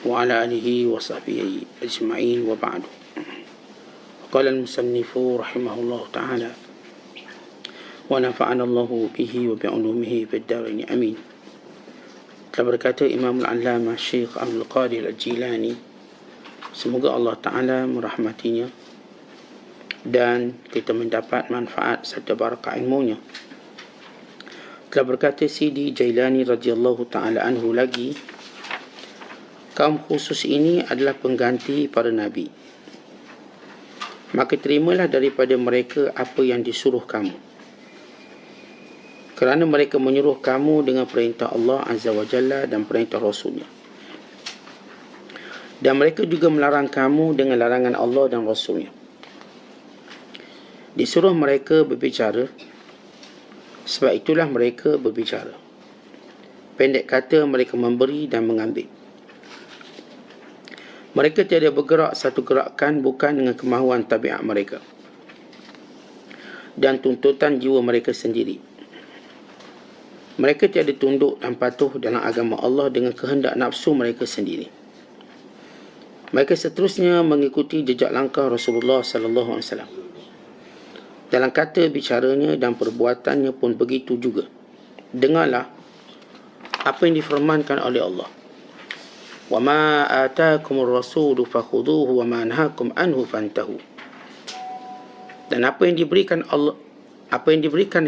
وعلى آله وصحبه أجمعين وبعد. قال المصنف رحمه الله تعالى ونفعنا الله به وبعلومه في الدارين آمين. Telah berkata Imam Al-Allamah Syekh Abdul Qadir Al-Jilani, semoga Allah Ta'ala merahmatinya dan kita mendapat manfaat serta barakah ilmunya. Telah berkata Sidi Jailani radhiyallahu ta'ala anhu lagi, kaum khusus ini adalah pengganti para Nabi. Maka terimalah daripada mereka apa yang disuruh kamu, kerana mereka menyuruh kamu dengan perintah Allah Azza wa Jalla dan perintah Rasulnya. Dan mereka juga melarang kamu dengan larangan Allah dan Rasulnya. Disuruh mereka berbicara, sebab itulah mereka berbicara. Pendek kata, mereka memberi dan mengambil. Mereka tiada bergerak satu gerakan bukan dengan kemahuan tabiat mereka dan tuntutan jiwa mereka sendiri. Mereka tiada tunduk dan patuh dalam agama Allah dengan kehendak nafsu mereka sendiri. Mereka seterusnya mengikuti jejak langkah Rasulullah sallallahu alaihi wasallam. Dalam kata bicaranya dan perbuatannya pun begitu juga. Dengarlah apa yang difirmankan oleh Allah. Wa ma ataakumur rasulu fakhuduhu wa ma nahakum anhu fantahu. Dan apa yang diberikan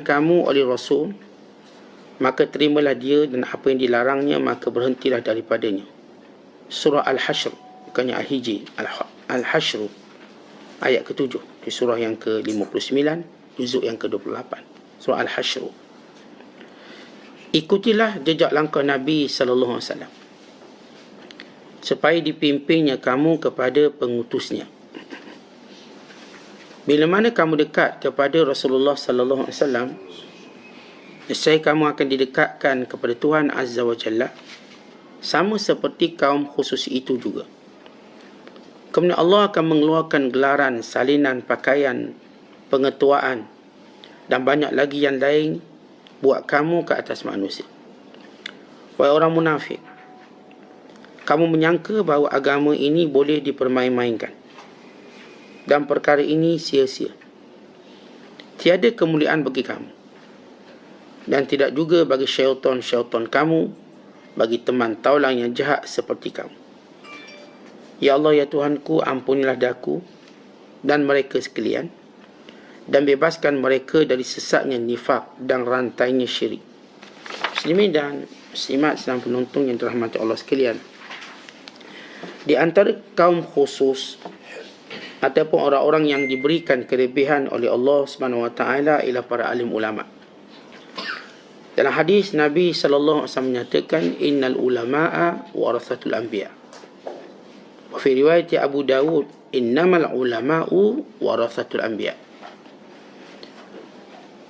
kamu oleh Rasul, maka terimalah dia, dan apa yang dilarangnya maka berhentilah daripadanya. Surah Al-Hashr, bukannya Al-Hijr, Al-Hashr, ayat ke-7 di surah yang ke-59, juzuk yang ke-28, surah Al-Hashr. Ikutilah jejak langkah Nabi sallallahu alaihi wasallam supaya dipimpinnya kamu kepada pengutusnya. Bila mana kamu dekat kepada Rasulullah sallallahu alaihi wasallam, nescaya kamu akan didekatkan kepada Tuhan Azza wa Jalla, sama seperti kaum khusus itu juga. Kemudian Allah akan mengeluarkan gelaran, salinan, pakaian, pengetuaan dan banyak lagi yang lain buat kamu ke atas manusia. Wahai orang munafik, kamu menyangka bahawa agama ini boleh dipermain-mainkan dan perkara ini sia-sia. Tiada kemuliaan bagi kamu dan tidak juga bagi syaitan-syaitan kamu, bagi teman taulang yang jahat seperti kamu. Ya Allah, ya Tuhanku, ampunilah daku dan mereka sekalian, dan bebaskan mereka dari sesatnya nifak dan rantainya syirik. Muslimin dan muslimat sedang penonton yang dirahmati Allah sekalian, di antara kaum khusus ataupun orang-orang yang diberikan kelebihan oleh Allah Subhanahu wa taala ialah para alim ulama. Dalam hadis Nabi sallallahu alaihi wasallam menyatakan, innal ulama'a warathatul anbiya. Wa fi riwayat Abu Dawud, innamal ulama'u warathatul anbiya.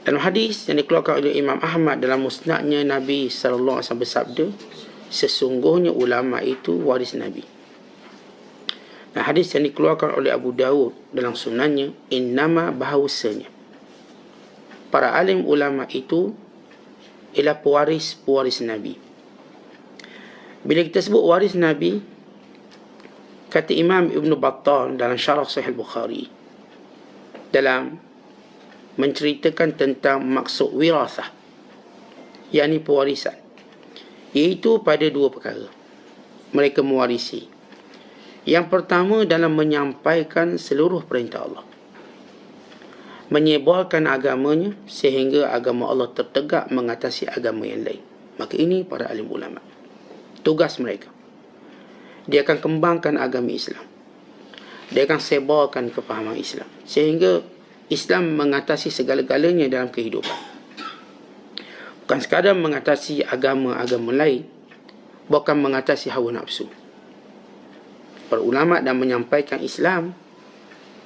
Dalam hadis yang dikeluarkan oleh Imam Ahmad dalam musnadnya, Nabi sallallahu alaihi wasallam bersabda, sesungguhnya ulama itu waris Nabi. Dan hadis yang dikeluarkan oleh Abu Dawud dalam sunannya, innama, bahawasanya para alim ulama itu ialah pewaris Nabi. Bila kita sebut waris Nabi, kata Imam Ibn Battal dalam Syarah Sahih Bukhari, dalam menceritakan tentang maksud wirathah, yakni pewarisan, iaitu pada dua perkara mereka mewarisi. Yang pertama dalam menyampaikan seluruh perintah Allah, menyebarkan agamanya sehingga agama Allah tertegak mengatasi agama yang lain. Maka ini para alim ulama, tugas mereka. Dia akan kembangkan agama Islam, dia akan sebarkan kefahaman Islam sehingga Islam mengatasi segala-galanya dalam kehidupan. Bukan sekadar mengatasi agama-agama lain, bukan mengatasi hawa nafsu. Para ulama dan menyampaikan Islam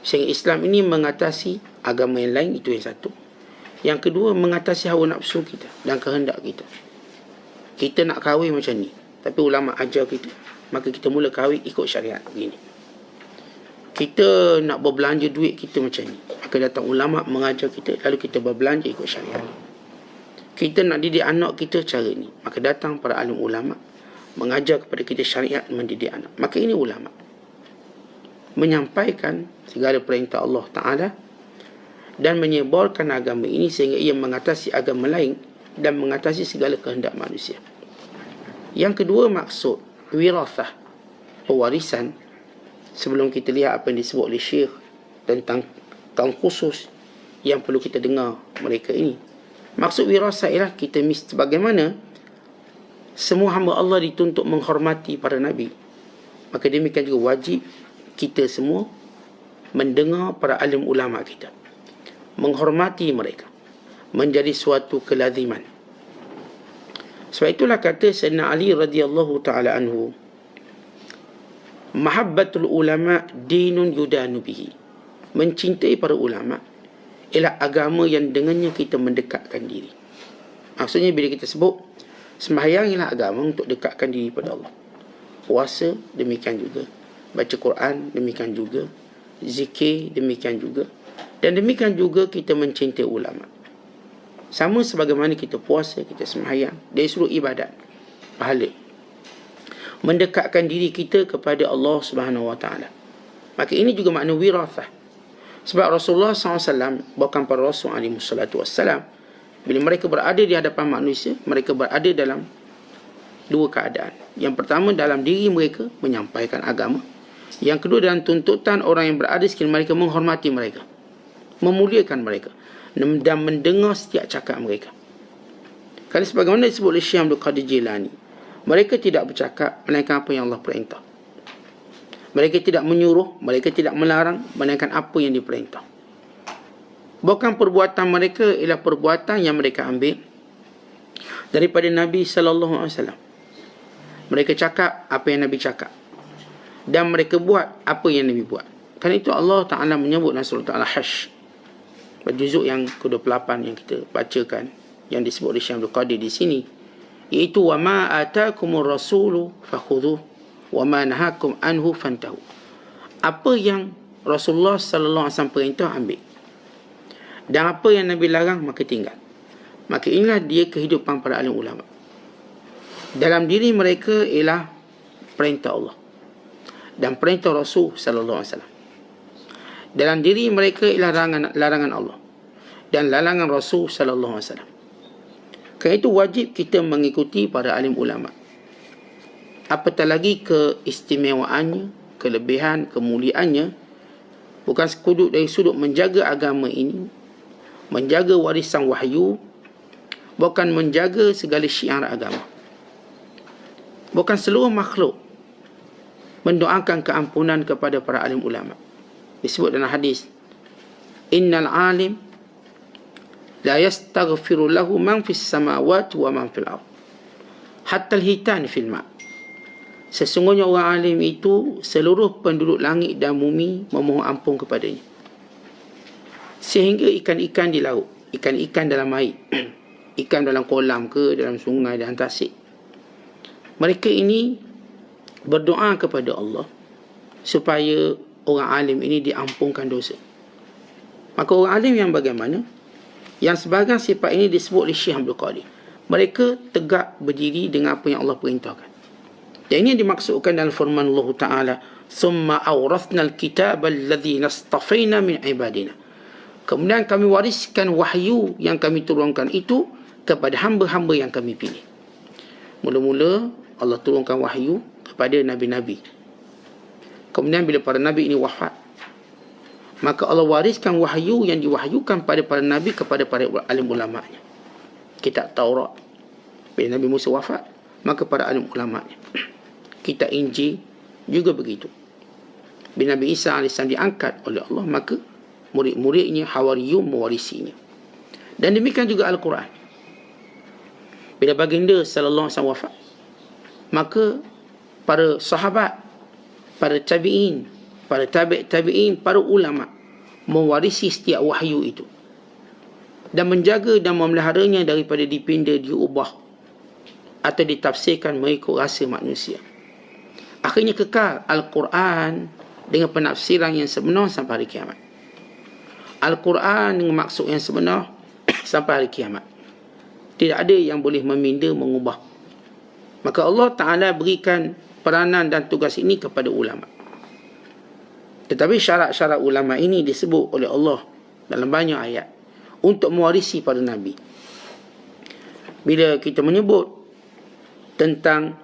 sehingga Islam ini mengatasi agama yang lain, itu yang satu. Yang kedua, mengatasi hawa nafsu kita dan kehendak kita. Kita nak kahwin macam ni, tapi ulama ajar kita, maka kita mula kahwin ikut syariat begini. Kita nak berbelanja duit kita macam ni, maka datang ulama mengajar kita, lalu kita berbelanja ikut syariat. Kita nak didik anak kita cara ni, maka datang para alim ulama mengajar kepada kita syariat, mendidik anak. Maka ini ulama menyampaikan segala perintah Allah Ta'ala dan menyebarkan agama ini sehingga ia mengatasi agama lain dan mengatasi segala kehendak manusia. Yang kedua, maksud wirathah, pewarisan. Sebelum kita lihat apa yang disebut oleh Syekh tentang kaum khusus yang perlu kita dengar mereka ini. Maksud wirasah ialah kita bagaimana semua hamba Allah dituntut menghormati para Nabi. Maka demikian juga wajib kita semua mendengar para alim ulama kita, menghormati mereka, menjadi suatu kelaziman. Sebab itulah kata Sayyidina Ali radhiyallahu ta'ala anhu, mahabbatul ulama dinun yudanu bihi. Mencintai para ulama ialah agama yang dengannya kita mendekatkan diri. Maksudnya bila kita sebut sembahyang ialah agama untuk dekatkan diri pada Allah. Puasa demikian juga, baca Quran demikian juga, zikir demikian juga, dan demikian juga kita mencintai ulama. Sama sebagaimana kita puasa, kita sembahyang, dia suruh ibadat, pahala, mendekatkan diri kita kepada Allah Subhanahu Wa Taala. Maka ini juga makna wirathah. Sebab Rasulullah SAW, bahkan para Rasul SAW, bila mereka berada di hadapan manusia, mereka berada dalam dua keadaan. Yang pertama, dalam diri mereka menyampaikan agama. Yang kedua, dalam tuntutan orang yang berada sekitar mereka, menghormati mereka, memuliakan mereka, dan mendengar setiap cakap mereka. Kalau sebagaimana disebut oleh Syekh Abdul Qadir Jilani, mereka tidak bercakap melainkan apa yang Allah perintah. Mereka tidak menyuruh, mereka tidak melarang, melainkan apa yang diperintah. Bukan perbuatan mereka ialah perbuatan yang mereka ambil daripada Nabi sallallahu alaihi wasallam. Mereka cakap apa yang Nabi cakap, dan mereka buat apa yang Nabi buat. Kerana itu Allah Ta'ala menyebut dalam surah Al-Hajj, juzuk yang ke-28 yang kita bacakan, yang disebut oleh Syekh Abdul Qadir di sini, iaitu wa ma atakumur rasulu fakhudhuhu wa ma nahakum anhu fantahu. Apa yang Rasulullah sallallahu alaihi wasallam perintah, ambil, dan apa yang Nabi larang, maka tinggal. Maka inilah dia kehidupan para alim ulama. Dalam diri mereka ialah perintah Allah dan perintah Rasul sallallahu alaihi wasallam. Dalam diri mereka ialah larangan Allah dan larangan Rasul sallallahu alaihi wasallam. Kerana itu wajib kita mengikuti para alim ulama. Apatah lagi keistimewaannya, kelebihan, kemuliaannya, bukan sekuduk dari sudut menjaga agama ini, menjaga warisan wahyu, bukan menjaga segala syiar agama. Bukan seluruh makhluk mendoakan keampunan kepada para alim ulama. Disebut dalam hadis, innal alim la yastaghfiru lahu man fis samawati wa man fil ard hatta al-hitan fil ma'. Sesungguhnya orang alim itu seluruh penduduk langit dan bumi memohon ampun kepadanya, sehingga ikan-ikan di laut, ikan-ikan dalam air, ikan dalam kolam ke, dalam sungai, dalam tasik, mereka ini berdoa kepada Allah supaya orang alim ini diampunkan dosa. Maka orang alim yang bagaimana? Yang sebahagian sifat ini disebut oleh Syekh Abdul Qadir. Mereka tegak berdiri dengan apa yang Allah perintahkan. Dan ini dimaksudkan dalam firman Allah Ta'ala, ثُمَّ أَوْرَثْنَا الْكِتَابَ الَّذِينَ اصْطَفَيْنَا مِنْ عِبَادِنَا. Kemudian kami wariskan wahyu yang kami turunkan itu kepada hamba-hamba yang kami pilih. Mula-mula Allah turunkan wahyu kepada nabi-nabi. Kemudian bila para nabi ini wafat, maka Allah wariskan wahyu yang diwahyukan pada para nabi kepada para alim ulama'nya. Kitab Taurat, bila Nabi Musa wafat, maka para alim ulama'nya. Kitab Injil juga begitu. Bila Nabi Isa AS diangkat oleh Allah, maka murid-muridnya, Hawariyun, mewarisinya. Dan demikian juga Al-Quran. Bila baginda sallallahu alaihi wasallam wafat, maka para sahabat, para tabi'in, para tabi'in, para ulama mewarisi setiap wahyu itu dan menjaga dan memeliharanya daripada dipinda, diubah atau ditafsirkan mengikut rasa manusia. Akhirnya kekal Al-Quran dengan penafsiran yang sebenar sampai hari kiamat. Al-Quran dengan maksud yang sebenar sampai hari kiamat. Tidak ada yang boleh meminda, mengubah. Maka Allah Ta'ala berikan peranan dan tugas ini kepada ulama. Tetapi syarat-syarat ulama ini disebut oleh Allah dalam banyak ayat untuk mewarisi para Nabi. Bila kita menyebut tentang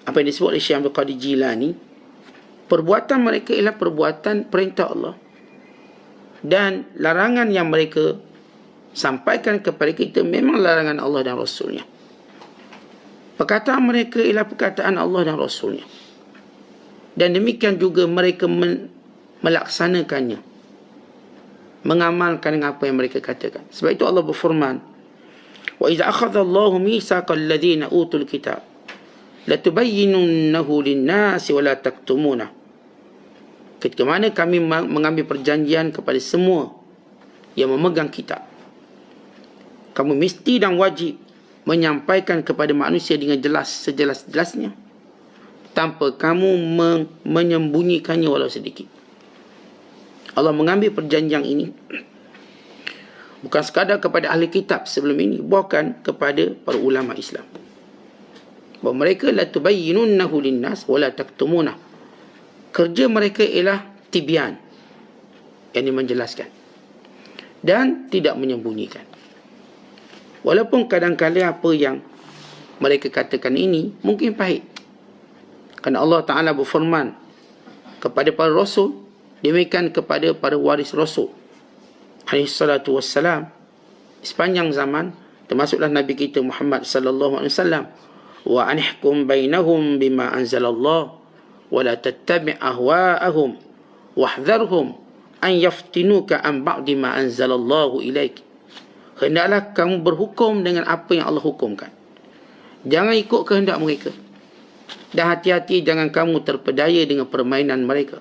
apa yang disebut oleh Syekh Abdul Qadir Jilani, perbuatan mereka ialah perbuatan perintah Allah, dan larangan yang mereka sampaikan kepada kita memang larangan Allah dan Rasulnya. Perkataan mereka ialah perkataan Allah dan Rasulnya, dan demikian juga mereka melaksanakannya, mengamalkan dengan apa yang mereka katakan. Sebab itu Allah berfirman, wa iza akhadha Allahu mitsaqal ladzina utul kitab latubayyinunnahu lin-nasi wa la taktumunah. Ketika mana kami mengambil perjanjian kepada semua yang memegang kitab, kamu mesti dan wajib menyampaikan kepada manusia dengan jelas, sejelas-jelasnya, tanpa kamu menyembunyikannya walau sedikit. Allah mengambil perjanjian ini bukan sekadar kepada ahli kitab sebelum ini, bahkan kepada para ulama Islam, bahawa mereka la tubayyinunnahu linnas wa la taktumunah. Kerja mereka ialah tibyan, yang menjelaskan dan tidak menyembunyikan. Walaupun kadang-kadang apa yang mereka katakan ini mungkin pahit, kerana Allah Ta'ala berfirman kepada para rasul, demikian kepada para waris rasul alaihi salatu wassalam sepanjang zaman, termasuklah Nabi kita Muhammad sallallahu alaihi wasallam, wa anihkum bainahum bima anzalallah wa la tattabi' ahwa'ahum wahdharhum an yaftinuka an ba'di ma anzalallahu ilaik. Hendaklah kamu berhukum dengan apa yang Allah hukumkan, jangan ikut kehendak mereka, dan hati-hati jangan kamu terpedaya dengan permainan mereka,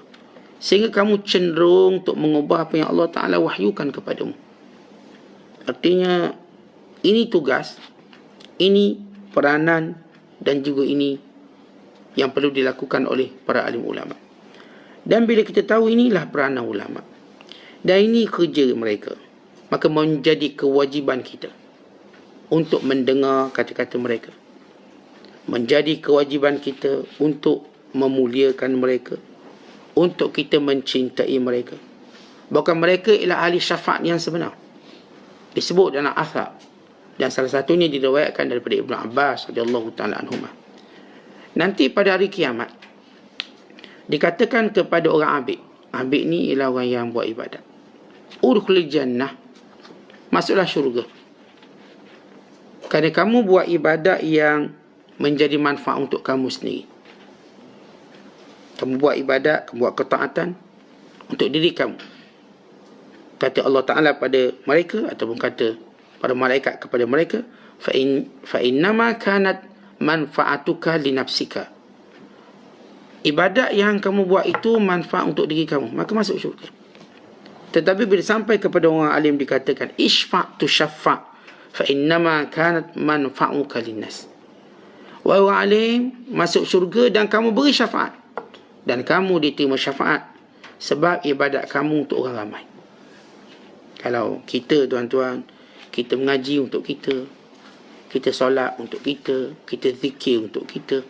sehingga kamu cenderung untuk mengubah apa yang Allah Ta'ala wahyukan kepadamu. Artinya, ini tugas, ini peranan, dan juga ini yang perlu dilakukan oleh para alim ulama. Dan bila kita tahu inilah peranan ulama, dan ini kerja mereka, maka menjadi kewajiban kita untuk mendengar kata-kata mereka. Menjadi kewajiban kita untuk memuliakan mereka, untuk kita mencintai mereka. Bahkan mereka ialah ahli syafaat yang sebenar, disebut dalam athar, dan salah satunya diriwayatkan daripada Ibnu Abbas radhiyallahu taala anhuma. Nanti pada hari kiamat dikatakan kepada orang abid, abid ni ialah orang yang buat ibadat, udkhulil jannah, masuklah syurga, kerana kamu buat ibadat yang menjadi manfaat untuk kamu sendiri. Kamu buat ibadat, kamu buat ketaatan untuk diri kamu. Kata Allah Ta'ala pada mereka, ataupun kata para malaikat kepada mereka, fa innama kanat manfaatuka li nafsika. Ibadat yang kamu buat itu manfaat untuk diri kamu, maka masuk syurga. Tetapi bila sampai kepada orang alim dikatakan isfa' tu syafa' fa innama kanat manfa'uka linnas. Wahai orang alim, masuk syurga dan kamu beri syafaat, dan kamu diterima syafaat sebab ibadat kamu untuk orang ramai. Kalau kita, tuan-tuan, kita mengaji untuk kita, kita solat untuk kita, kita zikir untuk kita,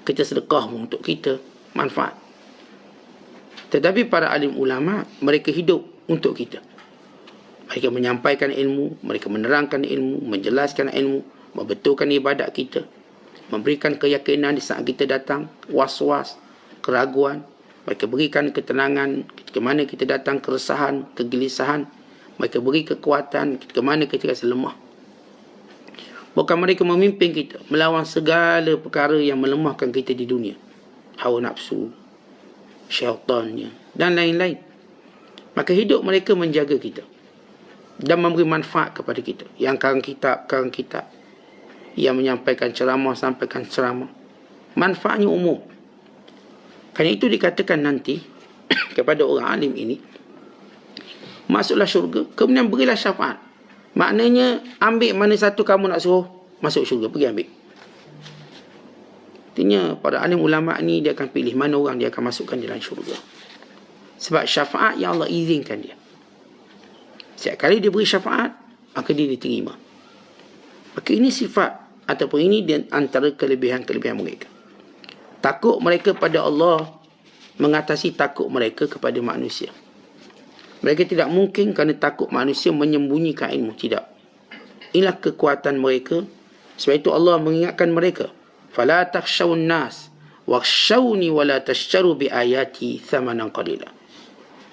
kita sedekah untuk kita, manfaat. Tetapi para alim ulama, mereka hidup untuk kita. Mereka menyampaikan ilmu, mereka menerangkan ilmu, menjelaskan ilmu, membetulkan ibadat kita, memberikan keyakinan di saat kita datang was-was, keraguan. Mereka berikan ketenangan ketika mana kita datang keresahan, kegelisahan. Mereka beri kekuatan ketika mana kita rasa lemah. Bukan mereka memimpin kita melawan segala perkara yang melemahkan kita di dunia, hawa nafsu, syaitannya, dan lain-lain. Maka hidup mereka menjaga kita dan memberi manfaat kepada kita. Yang karang kitab, yang menyampaikan ceramah, sampaikan ceramah, manfaatnya umum. Kerana itu dikatakan nanti kepada orang alim ini, masuklah syurga, kemudian berilah syafaat. Maknanya ambil mana satu kamu nak suruh masuk syurga, pergi ambil. Artinya para alim ulama ni dia akan pilih mana orang dia akan masukkan dalam syurga. Sebab syafaat yang Allah izinkan dia. Setiap kali dia beri syafaat, maka dia diterima. Maka ini sifat Ataupun ini di antara kelebihan-kelebihan mereka. Takut mereka pada Allah mengatasi takut mereka kepada manusia. Mereka tidak mungkin kerana takut manusia menyembunyikan ilmu. Tidak. Inilah kekuatan mereka. Sebab itu Allah mengingatkan mereka. فَلَا تَخْشَوُا النَّاسِ وَخْشَوْنِي وَلَا تَشْتَرُوا بِآيَاتِي ثَمَنًا قَلِيلًا.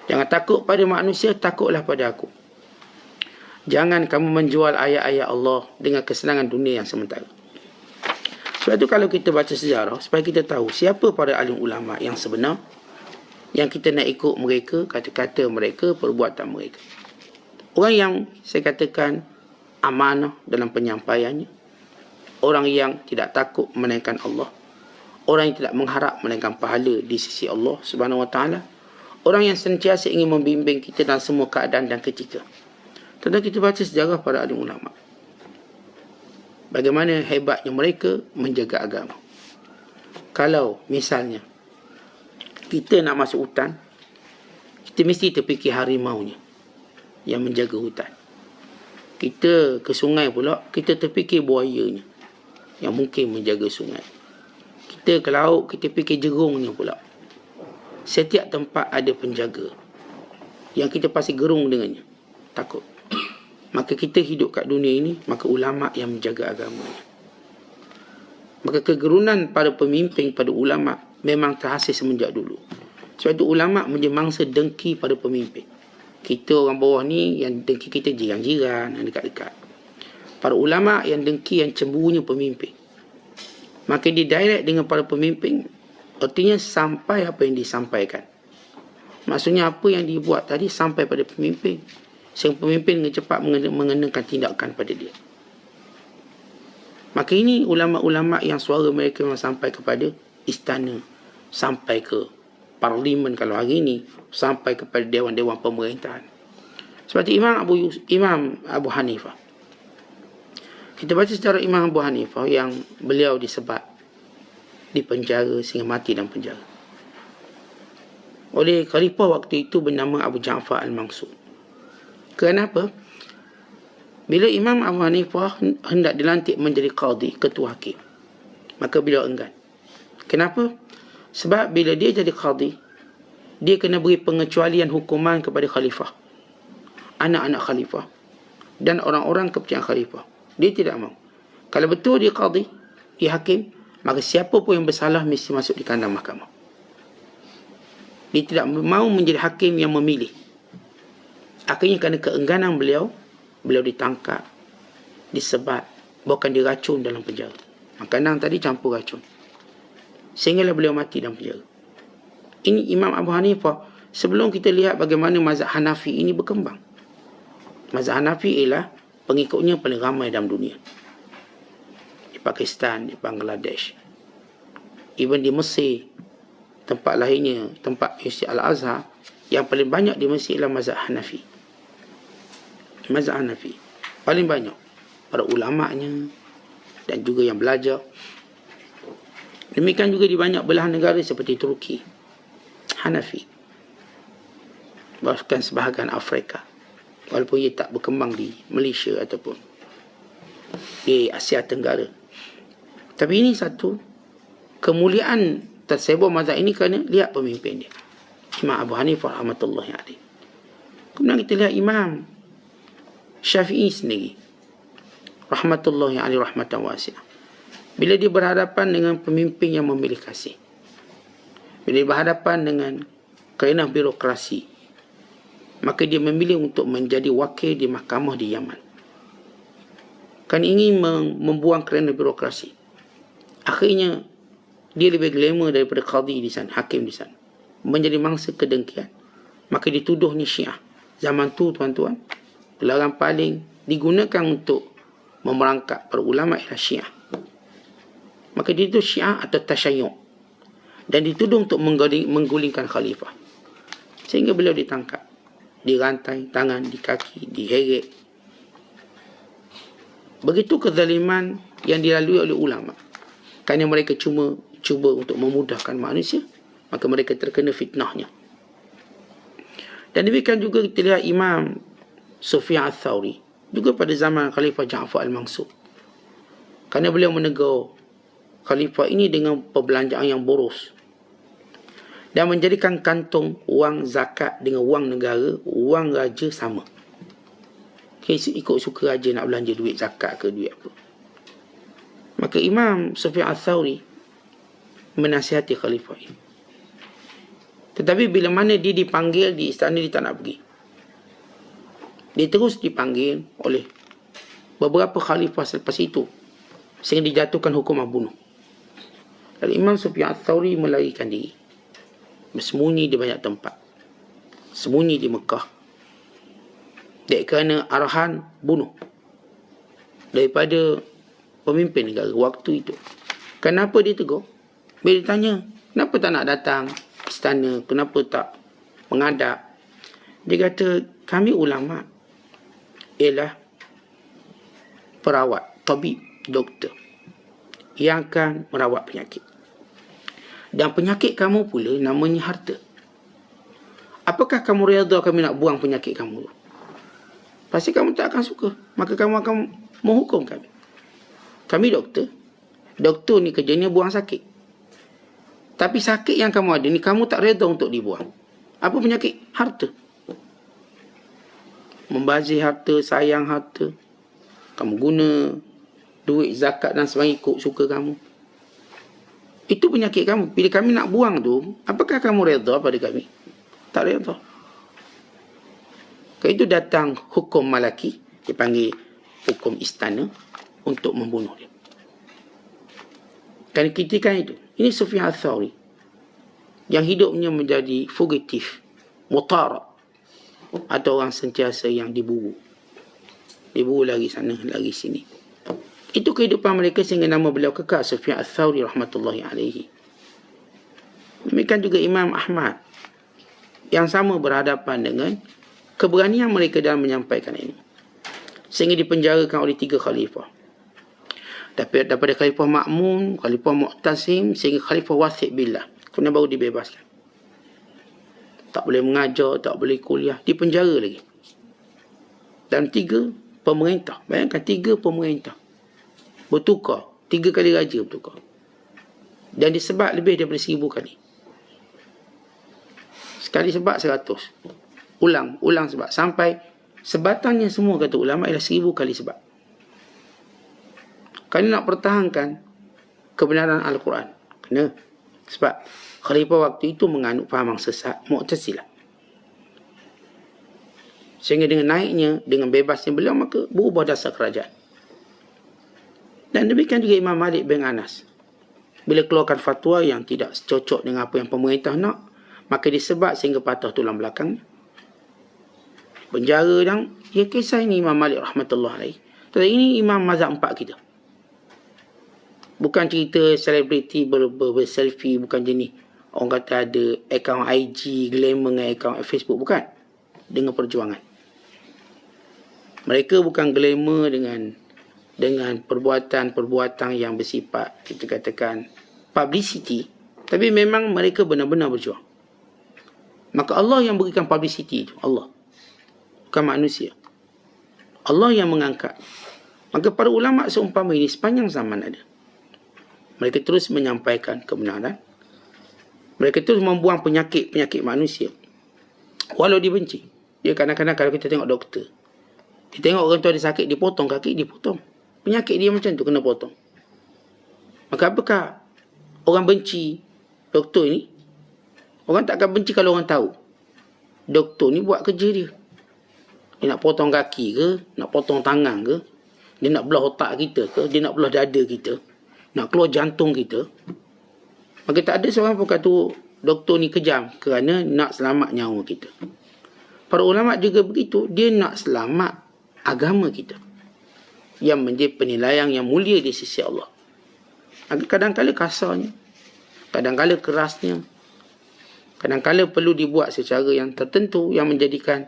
Jangan takut pada manusia, takutlah pada aku. Jangan kamu menjual ayat-ayat Allah dengan kesenangan dunia yang sementara. Sebab itu kalau kita baca sejarah, supaya kita tahu siapa para alim ulama yang sebenar, yang kita nak ikut mereka, kata-kata mereka, perbuatan mereka. Orang yang saya katakan amanah dalam penyampaiannya, orang yang tidak takut melainkan Allah, orang yang tidak mengharap melainkan pahala di sisi Allah Subhanahu Wa Taala, orang yang sentiasa ingin membimbing kita dalam semua keadaan dan ketika. Tentu kita baca sejarah para alim ulama, bagaimana hebatnya mereka menjaga agama. Kalau misalnya kita nak masuk hutan, kita mesti terfikir harimaunya yang menjaga hutan. Kita ke sungai pula, kita terfikir buayanya yang mungkin menjaga sungai. Kita ke laut, kita fikir jerungnya pula. Setiap tempat ada penjaga yang kita pasti gerung dengannya, takut. Maka kita hidup kat dunia ini, maka ulama yang menjaga agamanya. Maka kegerunan pada pemimpin, pada ulama memang terhasil semenjak dulu. Sebab itu ulama menjadi mangsa dengki pada pemimpin. Kita orang bawah ni yang dengki kita jiran-jiran, yang dekat-dekat. Para ulama yang dengki, yang cemburunya pemimpin. Maka dia direct dengan para pemimpin, artinya sampai apa yang disampaikan. Maksudnya apa yang dibuat tadi sampai pada pemimpin, sehingga pemimpin dengan cepat mengenakan tindakan pada dia. Maka ini ulama-ulama yang suara mereka memang sampai kepada istana, sampai ke parlimen kalau hari ini, sampai kepada dewan-dewan pemerintahan. Seperti Imam Abu Hanifah. Kita baca secara Imam Abu Hanifah yang beliau disebat, dipenjara sehingga mati dalam penjara oleh khalifah waktu itu bernama Abu Ja'far Al-Mansur. Kenapa? Bila Imam Abu Hanifah hendak dilantik menjadi qadi, ketua hakim, maka beliau enggan. Kenapa? Sebab bila dia jadi qadi, dia kena beri pengecualian hukuman kepada khalifah, anak-anak khalifah dan orang-orang kepercayaan khalifah. Dia tidak mahu. Kalau betul dia qadi, dia hakim, maka siapa pun yang bersalah mesti masuk di kandang mahkamah. Dia tidak mahu menjadi hakim yang memilih. Akhirnya kerana keengganan beliau ditangkap, disebat, bahkan diracun dalam penjara. Makanan tadi campur racun, sehinggalah beliau mati dalam penjara. Ini Imam Abu Hanifah. Sebelum kita lihat bagaimana mazhab Hanafi ini berkembang. Mazhab Hanafi ialah pengikutnya paling ramai dalam dunia. Di Pakistan, di Bangladesh, even di Mesir, tempat lahirnya, tempat Universiti Al-Azhar, yang paling banyak di Mesir ialah mazhab Hanafi. Mazhab Hanafi paling banyak para ulama'nya dan juga yang belajar. Demikian juga di banyak belahan negara seperti Turki, Hanafi. Bahkan sebahagian Afrika, walaupun ia tak berkembang di Malaysia ataupun di Asia Tenggara. Tapi ini satu kemuliaan tersebar mazhab ini kerana lihat pemimpin dia, Imam Abu Hanifah rahmatullahi alaih. Kemudian kita lihat Imam Syafi'i sendiri rahmatullahi alaihi rahmatan wasi'ah. Bila dia berhadapan dengan pemimpin yang memilih kasih, bila dia berhadapan dengan kerana birokrasi, maka dia memilih untuk menjadi wakil di mahkamah di Yaman. Kan ingin membuang kerana birokrasi. Akhirnya dia lebih glamour daripada qadi di sana, hakim di sana, menjadi mangsa kedengkian. Maka dituduh ni Syiah. Zaman tu tuan-tuan, pelarang paling digunakan untuk memerangkap para ulama ialah Syiah. Maka dia itu Syiah atau Tasyayyuh, dan dituduh untuk menggulingkan khalifah. Sehingga beliau ditangkap, dirantai tangan, di kaki, diheret. Begitu kezaliman yang dilalui oleh ulama. Kerana mereka cuba untuk memudahkan manusia, maka mereka terkena fitnahnya. Dan demikian juga kita lihat Imam Sufyan Ats-Tsauri, juga pada zaman Khalifah Ja'far Al-Mansur. Kerana beliau menegur khalifah ini dengan perbelanjaan yang boros dan menjadikan kantong wang zakat dengan wang negara, wang raja sama. Ikut suka raja nak belanja duit zakat ke duit apa. Maka Imam Sufyan Ats-Tsauri menasihati khalifah ini. Tetapi bila mana dia dipanggil di istana, dia tak nak pergi. Dia terus dipanggil oleh beberapa khalifah selepas itu, sehingga dijatuhkan hukuman bunuh. Lalu Imam Sufyan Ats-Tsauri melarikan diri, bersembunyi di banyak tempat, sembunyi di Mekah, kerana arahan bunuh daripada pemimpin negara waktu itu. Kenapa dia tegur? Bila ditanya, kenapa tak nak datang istana, kenapa tak menghadap, dia kata, kami ulama ialah perawat, tabib, doktor yang akan merawat penyakit. Dan penyakit kamu pula namanya harta. Apakah kamu redha kami nak buang penyakit kamu? Pasti kamu tak akan suka. Maka kamu akan menghukum kami. Kami doktor. Doktor ni kerjanya buang sakit. Tapi sakit yang kamu ada ni, kamu tak redha untuk dibuang. Apa penyakit? Harta. Membazir harta, sayang harta. Kamu guna duit zakat dan sebagainya ikut suka kamu. Itu penyakit kamu. Bila kami nak buang tu, apakah kamu redha pada kami? Tak redha. Kalau itu datang hukum malaki, dipanggil hukum istana, untuk membunuh dia. Kan kritikan itu. Ini Sufyan Ats-Tsauri yang hidupnya menjadi fugitif, mutara, atau orang sentiasa yang diburu. Diburu lagi sana, lagi sini. Itu kehidupan mereka sehingga nama beliau kekal, Sufyan Ats-Tsauri rahmatullahi alaihi. Demikian juga Imam Ahmad yang sama berhadapan dengan keberanian mereka dalam menyampaikan ini, sehingga dipenjarakan oleh 3 khalifah. Daripada Khalifah Ma'mun, Khalifah Mu'tasim, sehingga Khalifah Wathiq Billah. Kemudian baru dibebaskan. Tak boleh mengajar, tak boleh kuliah, dipenjara lagi. Dan 3 pemerintah. Bayangkan 3 pemerintah bertukar, 3 kali raja bertukar. Dan disebat lebih daripada 1000 kali. Sekali sebat 100. Ulang sebat. Sampai sebatannya semua kata ulama ialah 1000 kali sebat. Kerana nak pertahankan kebenaran Al-Quran. Kena. Sebab khalifah waktu itu menganut faham yang sesat, Mu'tazilah. Sehingga dengan naiknya, dengan bebasnya beliau, maka berubah dasar kerajaan. Dan demikian juga Imam Malik bin Anas. Bila keluarkan fatwa yang tidak cocok dengan apa yang pemerintah nak, maka disebat sehingga patah tulang belakang. Penjara dan ya, kisah ini Imam Malik rahmatullah alaih. Tetapi ini Imam mazhab 4 kita. Bukan cerita selebriti berselfie, bukan jenis orang kata ada akaun IG, glamour dengan akaun Facebook, bukan. Dengan perjuangan. Mereka bukan glamour dengan perbuatan-perbuatan yang bersifat, kita katakan, publicity. Tapi memang mereka benar-benar berjuang. Maka Allah yang berikan publicity itu. Allah. Bukan manusia. Allah yang mengangkat. Maka para ulama seumpama ini sepanjang zaman ada. Mereka terus menyampaikan kebenaran. Mereka terus membuang penyakit-penyakit manusia. Walau dibenci. Dia kadang-kadang kalau kita tengok doktor, kita tengok orang tu ada sakit, dipotong kaki, dipotong. Penyakit dia macam tu, kena potong. Maka apakah orang benci doktor ini? Orang tak akan benci kalau orang tahu doktor ni buat kerja dia. Dia nak potong kaki ke, nak potong tangan ke, dia nak belah otak kita ke, dia nak belah dada kita, nak keluar jantung kita. Maka tak ada seorang pun kata doktor ni kejam kerana nak selamat nyawa kita. Para ulama juga begitu, dia nak selamat agama kita yang menjadi penilaian yang mulia di sisi Allah. Kadang-kadang kasarnya, kadang-kadang kerasnya, kadang-kadang perlu dibuat secara yang tertentu yang menjadikan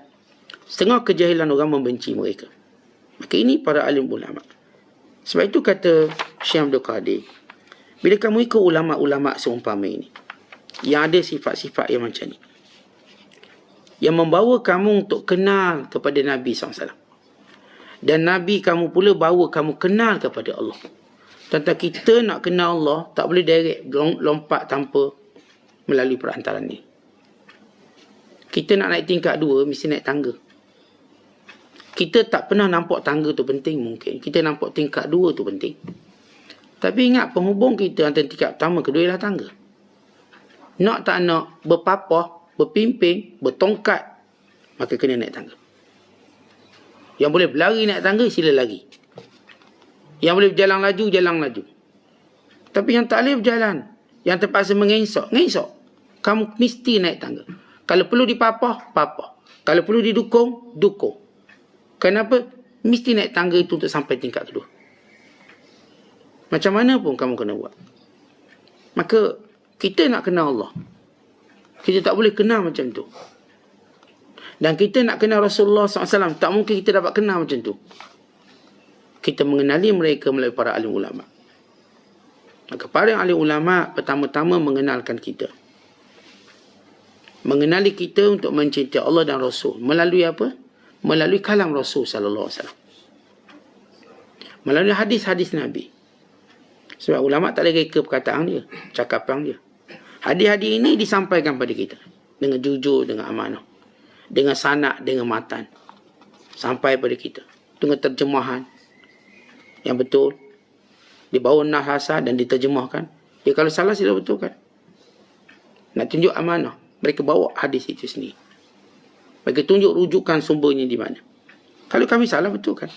setengah kejahilan orang membenci mereka. Maka ini para alim ulama. Sebab itu kata Syekh Abdul Qadir, bila kamu ikut ulama-ulama seumpama ini, yang ada sifat-sifat yang macam ni, yang membawa kamu untuk kenal kepada Nabi SAW, dan Nabi kamu pula bawa kamu kenal kepada Allah, Tentang kita nak kenal Allah, tak boleh direct lompat tanpa melalui perantaraan ni. Kita nak naik tingkat 2, mesti naik tangga. Kita tak pernah nampak tangga tu penting mungkin. Kita nampak tingkat 2 tu penting. Tapi ingat, penghubung kita antara tingkat pertama kedua ialah tangga. Nak tak nak, berpapah, berpimpin, bertongkat, maka kena naik tangga. Yang boleh berlari naik tangga, sila lari. Yang boleh berjalan laju, jalan laju. Tapi yang tak boleh berjalan, yang terpaksa mengesok, kamu mesti naik tangga. Kalau perlu dipapah, papah. Kalau perlu didukung, dukung. Kenapa? Mesti naik tangga itu untuk sampai tingkat kedua. Macam mana pun kamu kena buat. Maka, kita nak kenal Allah. Kita tak boleh kenal macam tu. Dan kita nak kenal Rasulullah SAW, tak mungkin kita dapat kenal macam tu. Kita mengenali mereka melalui para alim ulama. Maka para alim ulama pertama-tama mengenalkan kita. Mengenali kita untuk mencintai Allah dan Rasul. Melalui apa? Melalui kalam Rasul SAW. Melalui hadis-hadis Nabi. Sebab ulama tak ada reka perkataan dia, cakapan dia. Hadis-hadis ini disampaikan pada kita dengan jujur, dengan amanah, dengan sanak, dengan matan, sampai pada kita dengan terjemahan yang betul, dibawa nahasa dan diterjemahkan. Ya, kalau salah sila betulkan. Nak tunjuk amanah, mereka bawa hadis itu sendiri. Mereka tunjuk rujukan sumbernya di mana. Kalau kami salah, betulkan.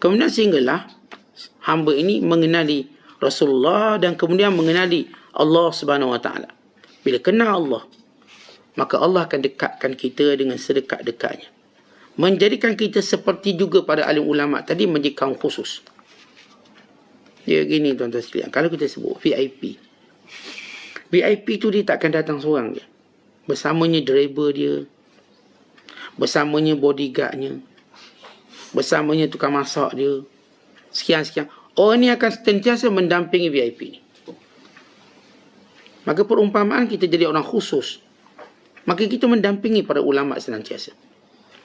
Kemudian sehinggalah hamba ini mengenali Rasulullah dan kemudian mengenali Allah Subhanahu Wa Taala. Bila kenal Allah, maka Allah akan dekatkan kita dengan sedekat-dekatnya. Menjadikan kita seperti juga pada alim ulama tadi, menjadi kaum khusus. Dia gini tuan-tuan sekalian, kalau kita sebut VIP, VIP tu dia takkan datang seorang dia. Bersamanya driver dia, bersamanya bodyguardnya, bersamanya tukang masak dia, sekian-sekian. Orang ni akan sentiasa mendampingi VIP ni. Maka perumpamaan kita jadi orang khusus, maka kita mendampingi para ulama senantiasa.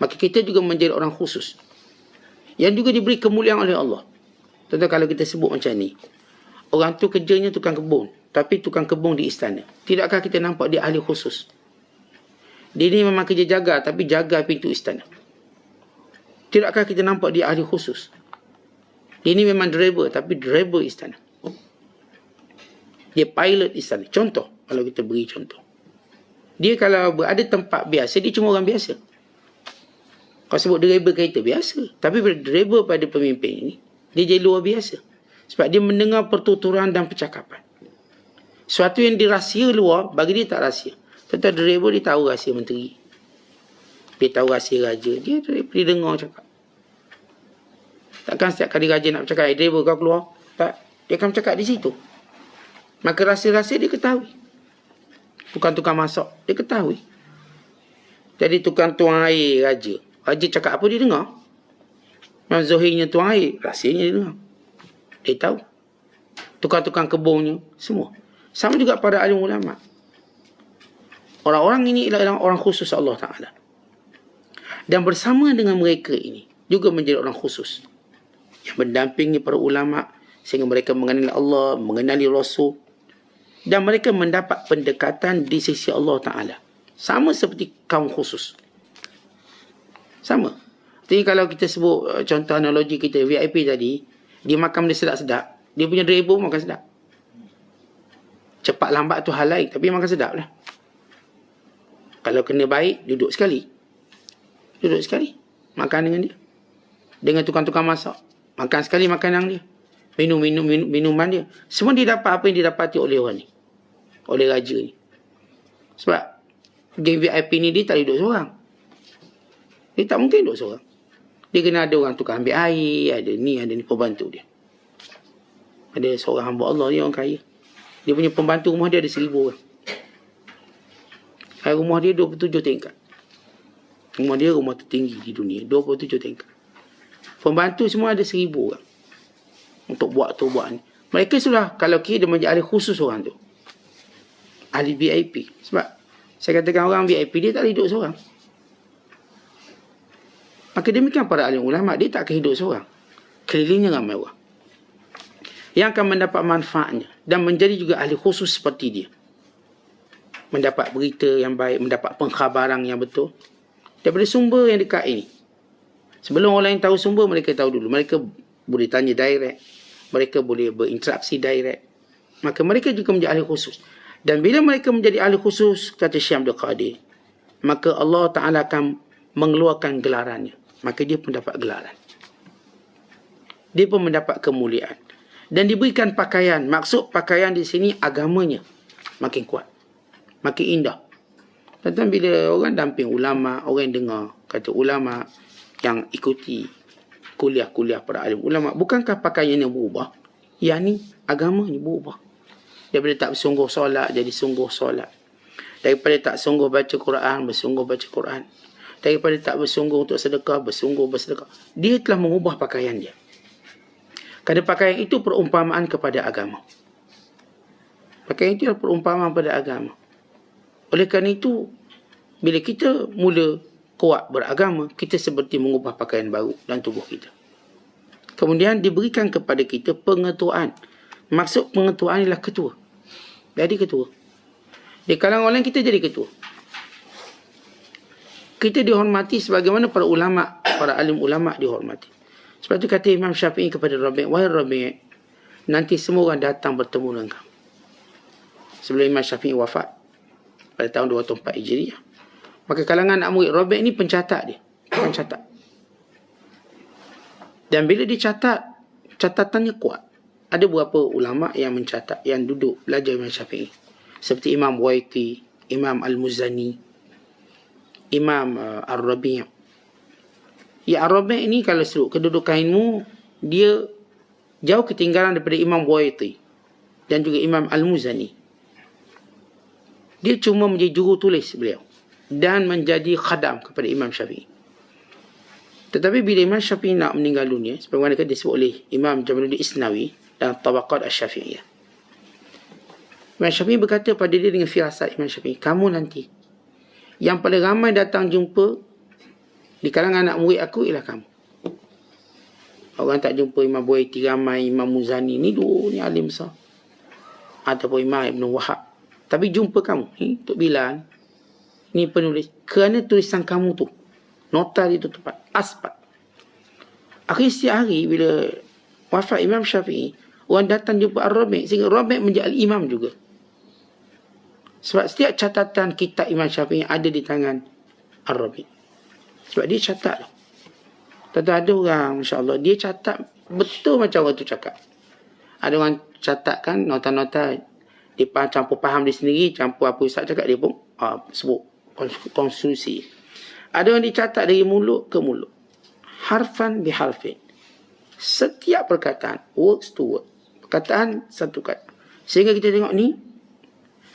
Maka kita juga menjadi orang khusus yang juga diberi kemuliaan oleh Allah. Tentu kalau kita sebut macam ni, orang tu kerjanya tukang kebun, tapi tukang kebun di istana. Tidakkah kita nampak dia ahli khusus? Dia ni memang kerja jaga, tapi jaga pintu istana. Tidakkah kita nampak dia ahli khusus? Dia ni memang driver, tapi driver istana. Dia pilot istana. Contoh, kalau kita beri contoh. Dia kalau berada tempat biasa, dia cuma orang biasa. Kau sebut driver kereta biasa. Tapi bila driver pada pemimpin ini, dia jadi luar biasa. Sebab dia mendengar pertuturan dan percakapan. Suatu yang dirahsia luar, bagi dia tak rahsia. Tentang driver, dia tahu rahsia menteri. Dia tahu rahsia raja. Dia dengar cakap. Takkan setiap kali raja nak bercakap, driver kau keluar. Tak. Dia akan bercakap di situ. Maka rahsia-rahsia dia ketahui. Tukang-tukang masak, dia ketahui. Jadi tukang tuang air raja. Raja cakap apa dia dengar. Yang zohirnya tuang air, rahsianya dia dengar. Dia tahu. Tukang-tukang kebunnya, semua. Sama juga para alim ulama. Orang-orang ini ialah orang khusus Allah Ta'ala. Dan bersama dengan mereka ini, juga menjadi orang khusus. Yang mendampingi para ulama, sehingga mereka mengenali Allah, mengenali Rasul. Dan mereka mendapat pendekatan di sisi Allah Ta'ala. Sama seperti kaum khusus. Sama. Jadi kalau kita sebut contoh analogi kita VIP tadi, dia makan dia sedap-sedap, dia punya driver makan sedap. Cepat lambat tu hal lain, tapi makan sedap lah. Kalau kena baik, duduk sekali. Duduk sekali. Makan dengan dia. Dengan tukang-tukang masak. Makan sekali makanan dia. Minuman dia. Semua dia dapat apa yang didapati oleh orang ni. Oleh raja ni. Sebab game VIP ni dia tak duduk seorang. Dia tak mungkin duduk seorang. Dia kena ada orang tukang ambil air, ada ni pembantu dia. Ada seorang hamba Allah, dia orang kaya. Dia punya pembantu rumah dia ada 1,000 orang. Rumah dia 27 tingkat. Rumah dia rumah tertinggi di dunia, 27 tingkat. Pembantu semua ada 1,000 orang. Untuk buat tu, buat ni. Mereka sudah, kalau kira dia menjadi ahli khusus orang tu. Ahli VIP. Sebab, saya katakan orang VIP, dia tak hidup seorang. Maka demikian para alim ulama, dia tak akan hidup seorang. Kelilingnya ramai orang. yang akan mendapat manfaatnya dan menjadi juga ahli khusus seperti dia. Mendapat berita yang baik, mendapat pengkhabaran yang betul daripada sumber yang dekat ini. Sebelum orang lain tahu sumber, mereka tahu dulu. Mereka boleh tanya direct, mereka boleh berinteraksi direct. Maka mereka juga menjadi ahli khusus. Dan bila mereka menjadi ahli khusus, kata Syekh Abdul Qadir, maka Allah Ta'ala akan mengeluarkan gelarannya. Maka dia pun dapat gelaran. Dia pun mendapat kemuliaan. Dan diberikan pakaian. Maksud pakaian di sini agamanya makin kuat, makin indah. Tentang bila orang damping ulama, orang yang dengar kata ulama yang ikuti kuliah-kuliah para alim ulama, bukankah pakaiannya berubah? Yang ni agamanya berubah. Daripada tak bersungguh solat jadi sungguh solat. Daripada tak sungguh baca Quran, bersungguh baca Quran. Daripada tak bersungguh untuk sedekah, bersungguh bersedekah. Dia telah mengubah pakaian dia. Kerana pakaian itu perumpamaan kepada agama. Pakaian itu adalah perumpamaan pada agama. Oleh kerana itu, bila kita mula kuat beragama, kita seperti mengubah pakaian baru dalam tubuh kita. Kemudian diberikan kepada kita pengetuaan. Maksud pengetuaan ialah ketua. Jadi ketua. Di kalangan orang lain kita jadi ketua. Kita dihormati sebagaimana para ulama, para alim ulama dihormati. Sebab itu kata Imam Syafi'i kepada Rabi', wahai Rabi', nanti semua orang datang bertemu dengan kamu. Sebelum Imam Syafi'i wafat pada tahun 204 Hijriah. Maka kalangan anak murid Rabi' ni pencatat dia. Pencatat. Dan bila dicatat, catatannya kuat. Ada beberapa ulama yang mencatat, yang duduk belajar Imam Syafi'i. Seperti Imam Waiti, Imam Al-Muzani, Imam Ar-Rabi'. Ya, Ar-Rabi' ni kalau seluruh kedudukan ilmu, dia jauh ketinggalan daripada Imam Waiti dan juga Imam Al-Muzani. Dia cuma menjadi juru tulis beliau dan menjadi khadam kepada Imam Syafi'i. Tetapi bila Imam Syafi'i nak meninggal dunia, sebagaimana disebut oleh Imam Jamaluddin Isnawi dalam Tabaqat Asy-Syafi'iyah, Imam Syafi'i berkata pada dia dengan firasat Imam Syafi'i, kamu nanti yang paling ramai datang jumpa di kalangan anak murid aku ialah kamu. Orang tak jumpa Imam Buaiti ramai, Imam Muzani ni dua ni alim besar, ataupun Imam Ibn Wahab. Tapi jumpa kamu ni Tok Bilal, ni penulis, kerana tulisan kamu tu, nota dia tu tepat, aspat. Akhirnya setiap hari bila wafat Imam Syafi'i, orang datang jumpa Ar-Rabi', sehingga Rabi' menjadi imam juga. Sebab setiap catatan kitab Imam Syafi'i ada di tangan Ar-Rabi'. Sebab dia catat. Tentu ada orang, Masya Allah, dia catat betul macam orang tu cakap. Ada orang catatkan nota-nota, dia campur faham dia sendiri, campur apa Ustaz cakap, dia pun sebut konstruksi. Ada yang dicatat dari mulut ke mulut, harfan biharfin. Setiap perkataan, words to word, perkataan satu kata. Sehingga kita tengok ni,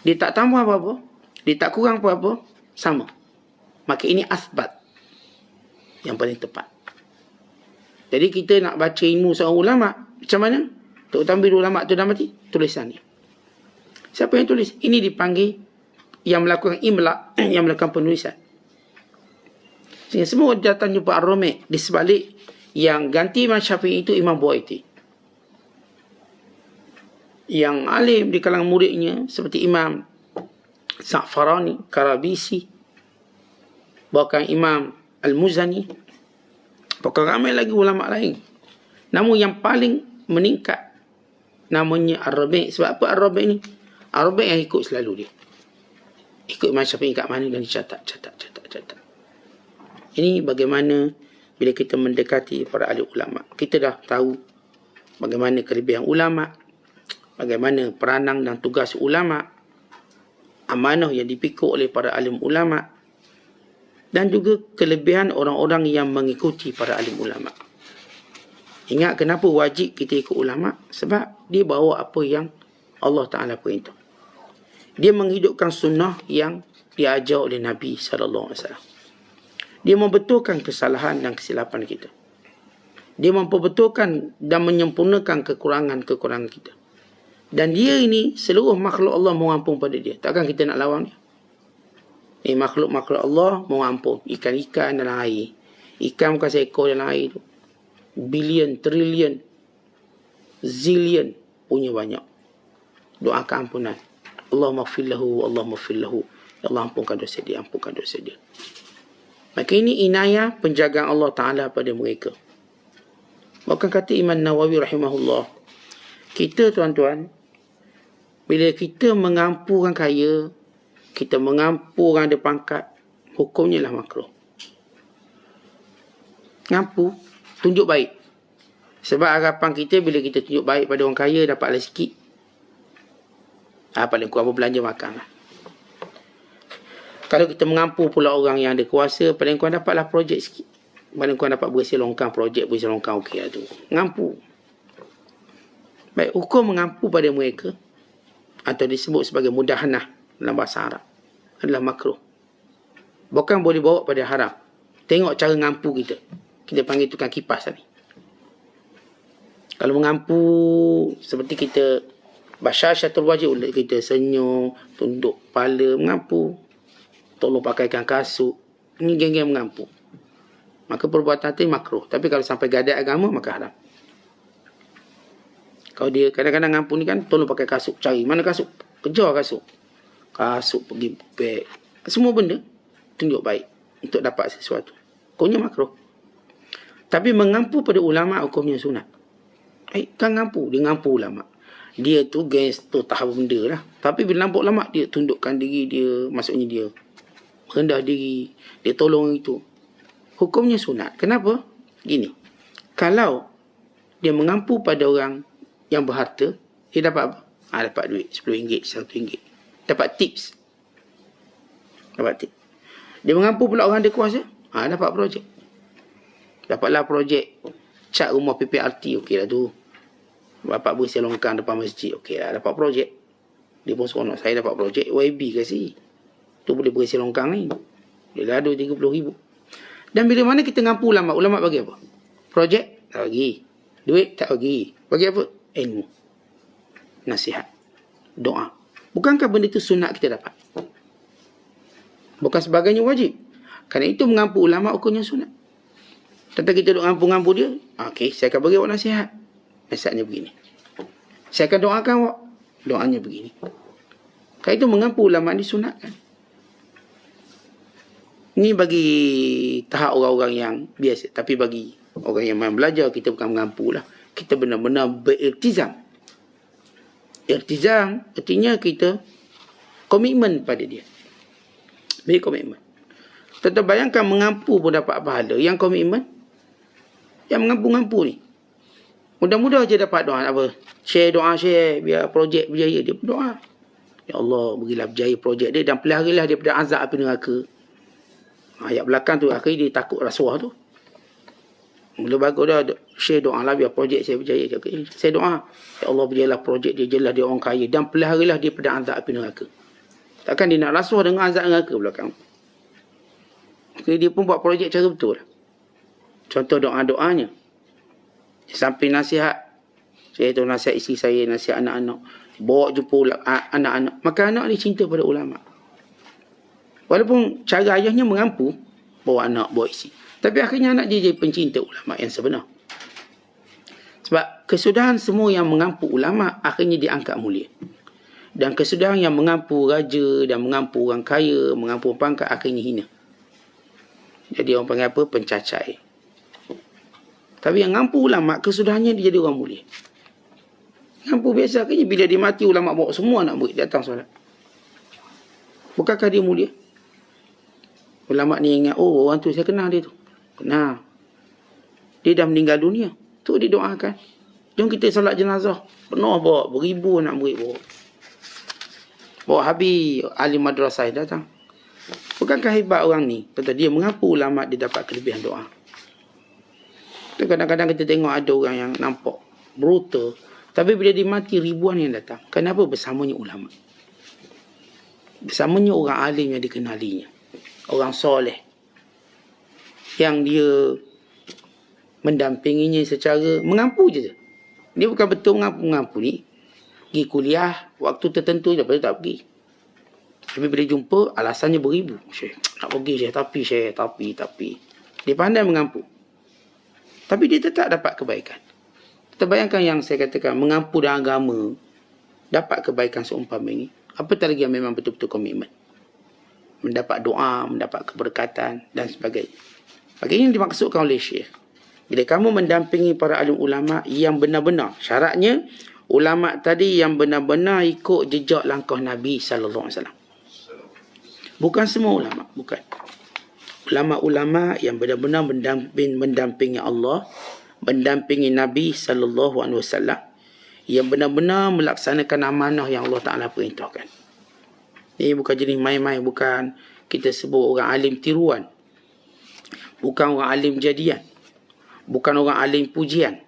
dia tak tambah apa-apa, dia tak kurang apa-apa, sama. Maka ini asbat yang paling tepat. Jadi kita nak baca ilmu seorang ulama, macam mana? Terutama bila ulama tu dah mati, tulisan ni. Siapa yang tulis? Ini dipanggil yang melakukan imla', yang melakukan penulisan. Sehingga semua datang jumpa Ar-Rabi'. Di sebalik yang ganti Imam Syafi'i itu Imam Buaiti. Yang alim di kalangan muridnya seperti Imam Za'farani, Karabisi, bahkan Imam Al-Muzani, bahkan ramai lagi ulama lain. Namun yang paling meningkat namanya Ar-Rabi'. Sebab apa Ar-Rabi' ni? Ar-Rabi' yang ikut selalu dia. Ikut Imam Syafi'i kat mana dan catat. Ini bagaimana bila kita mendekati para ahli ulama. Kita dah tahu bagaimana kelebihan ulama, bagaimana peranan dan tugas ulama, amanah yang dipikul oleh para alim ulama, dan juga kelebihan orang-orang yang mengikuti para alim ulama. Ingat kenapa wajib kita ikut ulama? Sebab dia bawa apa yang Allah Ta'ala perintah. Dia menghidupkan sunnah yang diajar oleh Nabi SAW. Dia membetulkan kesalahan dan kesilapan kita. Dia memperbetulkan dan menyempurnakan kekurangan-kekurangan kita. Dan dia ini, seluruh makhluk Allah mohon ampun pada dia. Takkan kita nak lawan dia? Ni makhluk-makhluk Allah mohon ampun. Ikan-ikan dalam air. Ikan bukan seekor dalam air tu. Billion, trillion, zillion punya banyak. Doakan ampunan. Allahumma ighfir lahu, Allahumma ighfir lahu. Ya Allah, ampunkan dosa dia, ampunkan dosa dia. Maka ini inayah penjagaan Allah Ta'ala pada mereka. Bahkan kata Imam Nawawi rahimahullah, kita tuan-tuan, bila kita mengampu orang kaya, kita mengampu orang ada pangkat, hukumnya lah makruh. Ngampu, tunjuk baik. Sebab harapan kita bila kita tunjuk baik pada orang kaya, dapatlah sikit. Paling kurang belanja makan lah. Kalau kita mengampu pula orang yang ada kuasa, paling kurang dapatlah projek sikit. Paling kurang dapat berisi longkang projek, berisi longkang okey lah tu. Ngampu. Baik, hukum mengampu pada mereka, atau disebut sebagai mudahanah dalam bahasa Arab, adalah makruh. Bukan boleh bawa pada haram. Tengok cara ngampu kita. Kita panggil tukang kipas ni. Kalau mengampu seperti kita basyasyatul wajib, kita senyum, tunduk kepala, mengampu, tolong pakaikan kasut, ini geng-geng mengampu. Maka perbuatan itu makruh. Tapi kalau sampai gadai agama, maka haram. Kalau dia kadang-kadang ngampu ni kan, tolong pakai kasut, cari mana kasut, kejar kasut, pergi beg, semua benda tunjuk baik untuk dapat sesuatu. Hukumnya makruh. Tapi mengampu pada ulama hukumnya sunat. Kan ngampu, dia ngampu ulama. Dia tu gangster tahap benda lah. Tapi bila nampak ulama, dia tundukkan diri dia, maksudnya dia rendah diri, dia tolong itu. Hukumnya sunat. Kenapa? Gini, kalau dia mengampu pada orang yang berharta, dia dapat apa? Dapat duit RM10, RM1. Dapat tips. Dia mengampu pula orang ada kuasa, dapat projek. Dapatlah projek cat rumah PPRT, okey lah tu. Bapak berisi longkang depan masjid, okey lah, dapat projek. Dia pun seronok, saya dapat projek YB kasih. Tu boleh berisi longkang ni. Dia dah ada RM30,000. Dan bila mana kita ngampu ulama, ulama bagi apa? Projek tak bagi. Duit tak bagi. Bagi apa? Ilmu. Nasihat. Doa. Bukankah benda itu sunat kita dapat? Bukan sebagainya wajib. Kerana itu mengampu ulama hukumnya sunat. Tentang kita duk ngampu-ngampu dia, okey, saya akan bagi awak nasihat. Nasihatnya begini. Saya akan doakan awak. Doanya begini. Kerana itu mengampu ulama disunatkan. Ini bagi tahap orang-orang yang biasa. Tapi bagi orang yang main belajar, kita bukan mengampu lah. Kita benar-benar beriltizam. Iltizam artinya kita komitmen pada dia. Beri komitmen. Tentu bayangkan mengampu pun dapat pahala. Yang komitmen, yang mengampu-ngampu ni, mudah-mudah je dapat doa. Apa? Share doa, share. Biar projek berjaya. Dia berdoa. Ya Allah, berilah berjaya projek dia. Dan peliharilah dia pada azab api neraka. Ayat belakang tu, akhirnya dia takut rasuah tu. Mula bagus dah. Share doa lah biar projek saya berjaya. Okay. Saya doa. Ya Allah, berjayalah projek dia. Jelas dia orang kaya. Dan peliharilah dia pada azab api neraka. Takkan dia nak rasuah dengan azab neraka belakang. Okay, dia pun buat projek cara betul. Contoh doa-doanya. Sampai nasihat. Saya tahu nasihat isteri saya, nasihat anak-anak. Bawa jumpa anak-anak. Maka anak ni cinta pada ulama. Walaupun cara ayahnya mengampu, bawa anak, bawa isteri. Tapi akhirnya anak dia jadi pencinta ulama yang sebenar. Sebab kesudahan semua yang mengampu ulama, akhirnya diangkat mulia. Dan kesudahan yang mengampu raja dan mengampu orang kaya, mengampu pangkat, akhirnya hina. Jadi orang panggil apa? Pencacai. Tapi yang ngampu ulama, kesudahannya dia jadi orang mulia. Ngampu biasa, akhirnya bila dia mati, ulama bawa semua anak murid datang solat. Bukankah dia mulia? Ulama ni ingat, oh orang tu saya kenal dia tu. Kenal. Dia dah meninggal dunia. Tu didoakan. Jom kita solat jenazah. Penuh bawa, beribu anak murid bawa. Bawa habis ahli madrasah datang. Bukankah hebat orang ni? Kata dia mengaku ulama dia dapat kelebihan doa. Kadang-kadang kita tengok ada orang yang nampak brutal. Tapi bila dia mati ribuan yang datang. Kenapa? Bersamanya ulama. Bersamanya orang alim yang dikenalinya. Orang soleh. Yang dia mendampinginya secara mengampu je. Dia bukan betul mengampu ni. Pergi kuliah, waktu tertentu je, lepas tu tak pergi. Tapi bila jumpa, alasannya beribu. Syekh, nak pergi Syekh, tapi. Dia pandai mengampu. Tapi dia tetap dapat kebaikan. Terbayangkan yang saya katakan, mengampu dalam agama, dapat kebaikan seumpama ini. Apatah lagi yang memang betul-betul komitmen. Mendapat doa, mendapat keberkatan dan sebagainya. Bagi ini dimaksudkan oleh Syekh. Bila kamu mendampingi para alim ulama yang benar-benar, syaratnya ulama tadi yang benar-benar ikut jejak langkah Nabi SAW. Bukan semua ulama, bukan. Ulama-ulama yang benar-benar mendampingi Allah, mendampingi Nabi SAW, yang benar-benar melaksanakan amanah yang Allah Ta'ala perintahkan. Ini bukan jenis main-main, bukan kita sebut orang alim tiruan, bukan orang alim jadian, bukan orang alim pujian,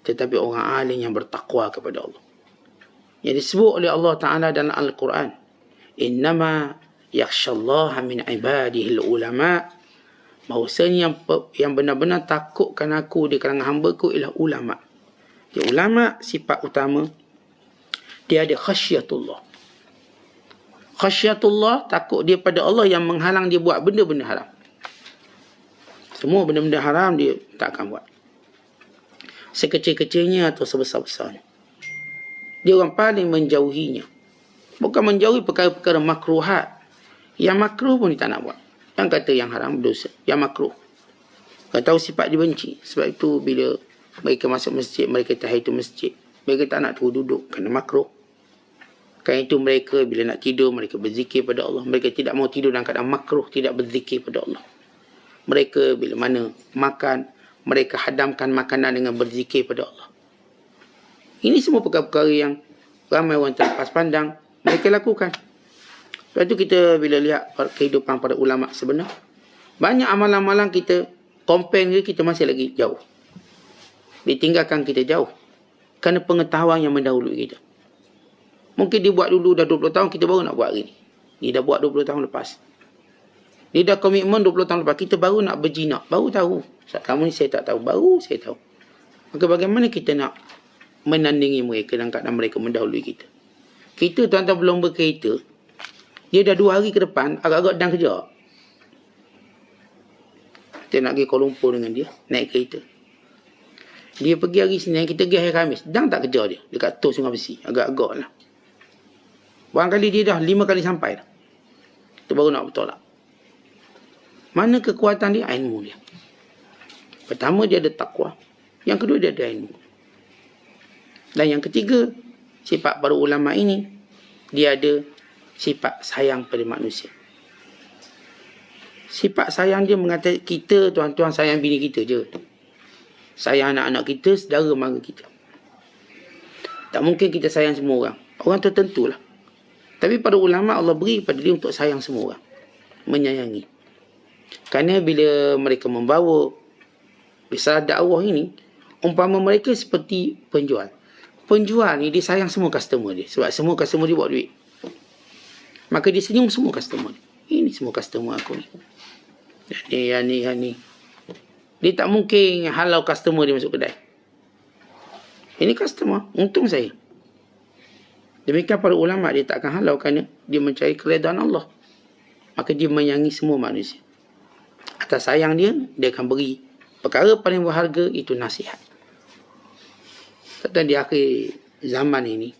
tetapi orang alim yang bertakwa kepada Allah. Yang disebut oleh Allah Ta'ala dalam Al-Quran, innama yakhshallaha min ibadihil ulama, bahawasanya yang benar-benar takutkan aku di kalangan hamba-Ku ialah ulama. Dia ulama, sifat utama dia ada khasyatullah. Khasyatullah, takut dia pada Allah yang menghalang dia buat benda-benda haram. Semua benda-benda haram dia tak akan buat, sekecil-kecilnya atau sebesar-besarnya. Dia orang paling menjauhinya. Bukan menjauhi perkara-perkara makruhat. Yang makruh pun dia tak nak buat. Yang kata yang haram berdosa, yang makruh. Kau tahu sifat dia benci. Sebab itu bila mereka masuk masjid, mereka tahiyatul masjid, mereka tak nak turun duduk kerana makruh. Kerana itu mereka bila nak tidur, mereka berzikir pada Allah. Mereka tidak mau tidur dalam keadaan makruh, tidak berzikir pada Allah. Mereka bila mana makan, mereka hadamkan makanan dengan berzikir pada Allah. Ini semua perkara-perkara yang ramai orang terlepas pandang mereka lakukan. Sebab itu kita bila lihat kehidupan para ulama sebenar, banyak amalan-amalan kita compare dia, kita masih lagi jauh. Ditinggalkan kita jauh. Kerana pengetahuan yang mendahului kita. Mungkin dia buat dulu dah 20 tahun, kita baru nak buat hari ni. Dia dah buat 20 tahun lepas. Dia dah komitmen 20 tahun lepas, kita baru nak berjinak, baru tahu. Selama ni saya tak tahu, baru saya tahu. Maka bagaimana kita nak menandingi mereka dalam keadaan mereka mendahului kita? Kita tuan-tuan belum berkereta, dia dah 2 hari ke depan, agak-agak dan kerja. Kita nak pergi Kuala Lumpur dengan dia, naik kereta. Dia pergi hari Senin, kita pergi hari Khamis. Dan tak kerja dia, dekat Tok Sungai Besi. Agak-agak lah. Barangkali dia dah 5 kali sampai dah. Kita baru nak bertolak. Mana kekuatan dia? Ilmu dia. Pertama, dia ada takwa. Yang kedua, dia ada ilmu. Dan yang ketiga, sifat para ulama ini, dia ada sifat sayang pada manusia. Sifat sayang dia mengatakan kita, tuan-tuan, sayang bini kita je. Sayang anak-anak kita, saudara mara kita. Tak mungkin kita sayang semua orang. Orang tertentu lah. Tapi pada ulama Allah beri pada dia untuk sayang semua orang. Menyayangi. Kerana bila mereka membawa risalah dakwah ini, umpama mereka seperti penjual. Penjual ni dia sayang semua customer dia. Sebab semua customer dia buat duit. Maka dia senyum semua customer dia. Ini semua customer aku ni. Yang ni. Dia tak mungkin halau customer dia masuk kedai. Ini customer, untung saya. Demikian para ulama, dia tak akan halau kerana dia mencari keredaan Allah. Maka dia menyayangi semua manusia. Atas sayang dia, dia akan beri perkara paling berharga, itu nasihat. Dan di akhir zaman ini,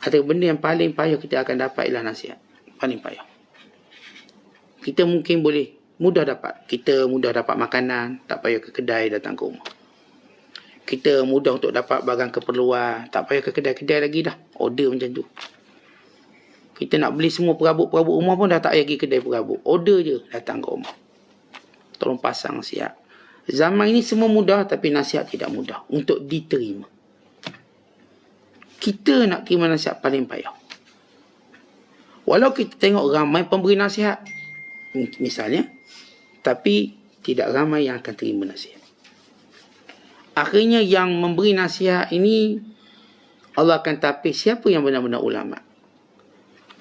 ada benda yang paling payah kita akan dapat ialah nasihat. Paling payah. Kita mungkin boleh mudah dapat. Kita mudah dapat makanan, tak payah ke kedai datang ke rumah. Kita mudah untuk dapat barang keperluan, tak payah ke kedai-kedai lagi dah. Order macam tu. Kita nak beli semua perabot-perabot rumah pun dah tak payah pergi kedai perabot. Order je datang ke rumah. Tolong pasang siap. Zaman ini semua mudah, tapi nasihat tidak mudah untuk diterima. Kita nak terima nasihat paling payah. Walau kita tengok ramai pemberi nasihat, misalnya, tapi tidak ramai yang akan terima nasihat. Akhirnya yang memberi nasihat ini, Allah akan tapis siapa yang benar-benar ulama.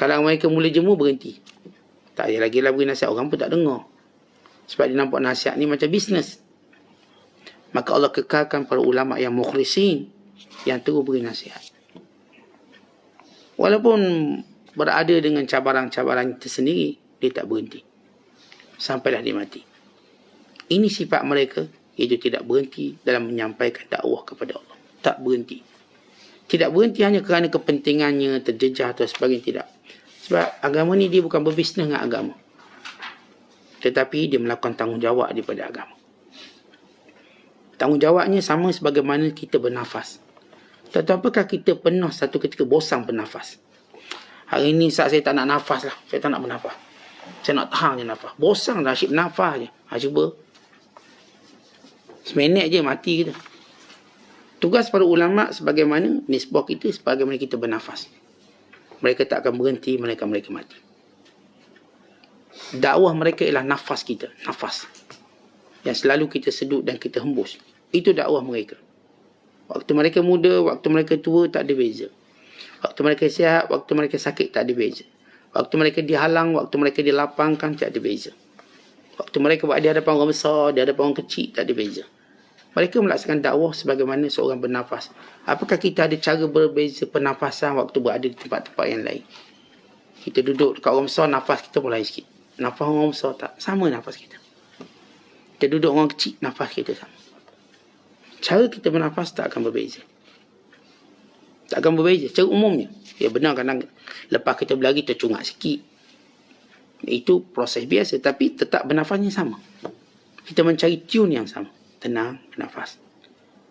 Kalau mereka mula jemu, berhenti. Tak payah lagi lah beri nasihat, orang pun tak dengar. Sebab dia nampak nasihat ni macam bisnes. Maka Allah kekalkan para ulama yang mukhlisin, yang terus beri nasihat. Walaupun berada dengan cabaran-cabaran tersendiri, dia tak berhenti. Sampailah dia mati. Ini sifat mereka, iaitu tidak berhenti dalam menyampaikan dakwah kepada Allah. tak berhenti. Tidak berhenti hanya kerana kepentingannya terjejah atau sebagainya, tidak. Sebab agama ni dia bukan berbisnes dengan agama, tetapi dia melakukan tanggungjawab daripada agama. Tanggungjawabnya sama sebagaimana kita bernafas. Tak tahu apakah kita pernah satu ketika bosan bernafas. Hari ni saat saya tak nak nafas lah. Saya tak nak bernafas. Saya nak tahan je nafas. Bosan dah asyik bernafas je. Cuba. Seminit je mati kita. Tugas para ulama' sebagaimana nisbah kita, sebagaimana kita bernafas. Mereka tak akan berhenti, mereka mati. Dakwah mereka ialah nafas kita. Nafas. Yang selalu kita sedut dan kita hembus. Itu dakwah mereka. Waktu mereka muda, waktu mereka tua, tak ada beza. Waktu mereka sihat, waktu mereka sakit, tak ada beza. Waktu mereka dihalang, waktu mereka dilapangkan, tak ada beza. Waktu mereka buat di hadapan orang besar, di hadapan orang kecil, tak ada beza. Mereka melaksanakan dakwah sebagaimana seorang bernafas. Apakah kita ada cara berbeza pernafasan waktu berada di tempat-tempat yang lain? Kita duduk dekat orang besar, nafas kita mulai sikit. Nafas orang besar tak sama nafas kita. Kita duduk orang kecil, nafas kita sama. Cara kita bernafas tak akan berbeza. Tak akan berbeza. Secara umumnya. Ya benar kadang lepas kita berlari tercungak sikit. Itu proses biasa. Tapi tetap bernafasnya sama. Kita mencari tune yang sama. Tenang, bernafas.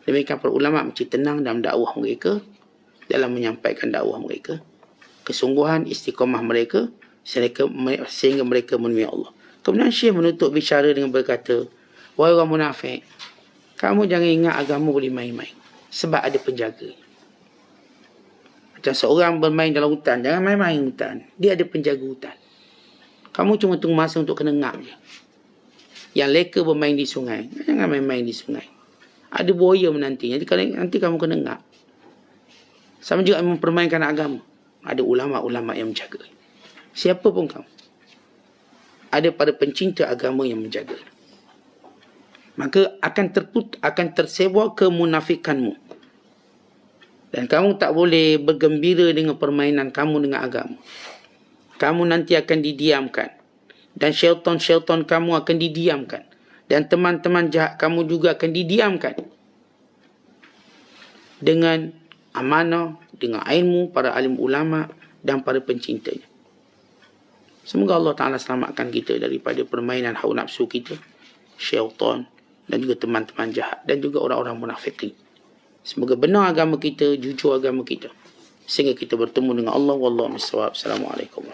Demikian para ulama' mesti tenang dalam dakwah mereka. Dalam menyampaikan dakwah mereka. Kesungguhan, istiqamah mereka. Sehingga mereka menemui Allah. Kemudian Syekh menutup bicara dengan berkata, wahai orang munafik, kamu jangan ingat agama boleh main-main. Sebab ada penjaga. Macam seorang bermain dalam hutan, jangan main-main hutan. Dia ada penjaga hutan. Kamu cuma tunggu masa untuk kena ngap je. Yang leka bermain di sungai, jangan main-main di sungai. Ada buaya menanti. Nanti kamu kena ngap. Sama juga mempermainkan agama. Ada ulama'-ulama' yang menjaga. Siapa pun kamu. Ada pada pencinta agama yang menjaga. Maka akan tersebar kemunafikanmu. Dan kamu tak boleh bergembira dengan permainan kamu dengan agama. Kamu nanti akan didiamkan. Dan syaitan-syaitan kamu akan didiamkan. Dan teman-teman jahat kamu juga akan didiamkan. Dengan amanah, dengan ilmu para alim ulama' dan para pencintanya. Semoga Allah Ta'ala selamatkan kita daripada permainan hawa nafsu kita, syaitan dan juga teman-teman jahat dan juga orang-orang munafikin. Semoga benar agama kita, jujur agama kita, sehingga kita bertemu dengan Allah. Wallahu a'lam bishawab. Assalamualaikum.